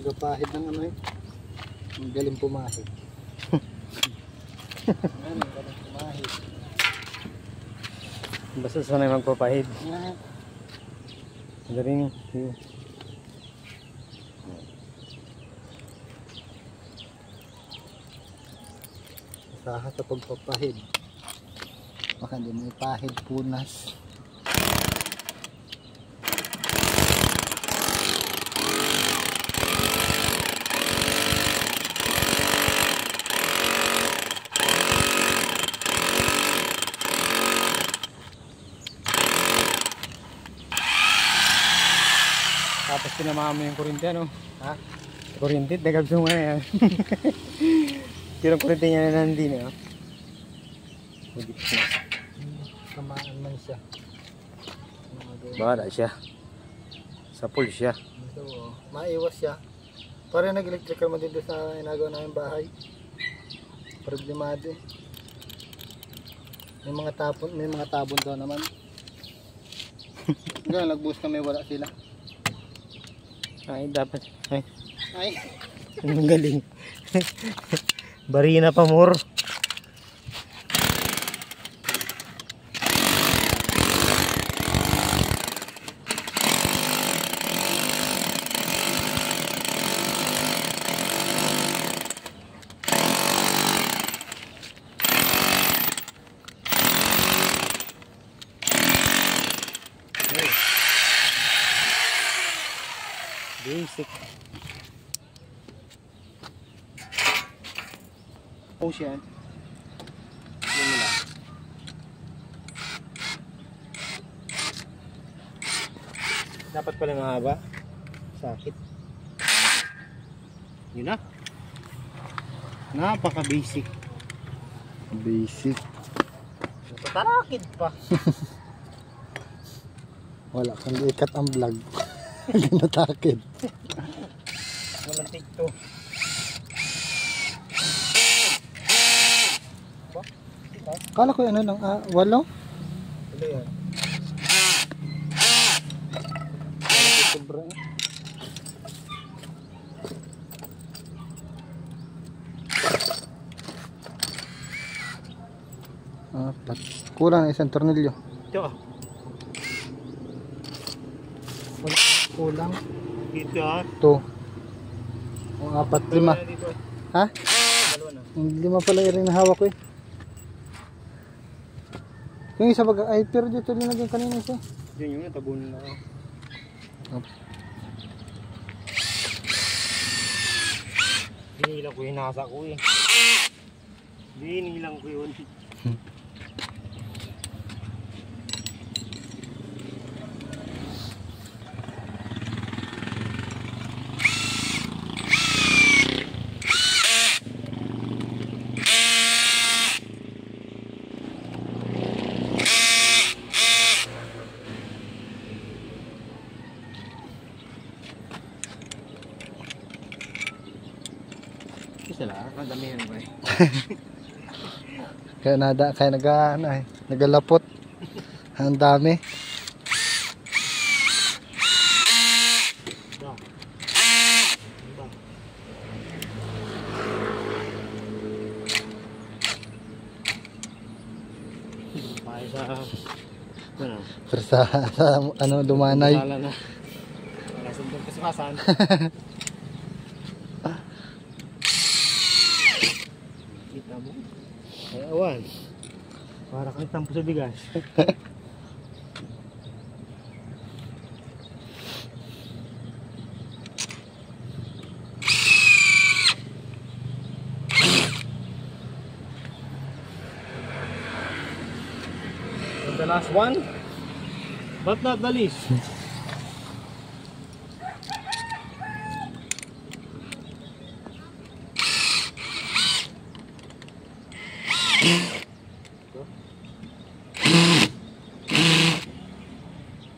Tagapahid ng ano eh. Ang galing pumahid. Ang galing pumahid. Basta sanay magpapahid. Galing. Usaha sa pagpapahid. Baka hindi may pahid punas. Tapos pinamama yung kuryente, ano? Ha? Kuryente, nagabso mo na yan. Tirong kuryente niya na nandun, no? Kamaan man siya. Baka siya. Sa pool siya. So, maiwas siya. Para nag-electrical mo dito sa inagawa na yung bahay. Problemado eh. May mga tabon daw naman. Ngayon, nag-boost kami, wala sila. Ay, dapat. Ay. Ang galing. Barina pa more. Basic. Ocean. Yun na. Dapat pala mahaba. Sakit. Yun na. Napaka basic. Basic. Tarakid pa. Wala kang ikat ang vlog. Hindi natakid. Walang tikto. Kala ko ano lang, walo? Ito yan. Sobra. Kulang na isang tornilyo. Ito. Kulang. Dito ha. Ito. O 4, 5. Ha? Dalawa na. Lima pala yung hawak ko eh. Yung isa baga, ay pero dito linagyan kanina siya. Diyan yung natabon na. Dinilang ko yung nasa ko eh. Dinilang ko yun. Sila, madamihan ba eh. Kaya nagalapot. Ang dami. Pero sa ano dumanay. Wala na. Wala sundong kasmasan. Kita mo. Ay awan. Para kang tampo sa bigas. The last one, but not the least.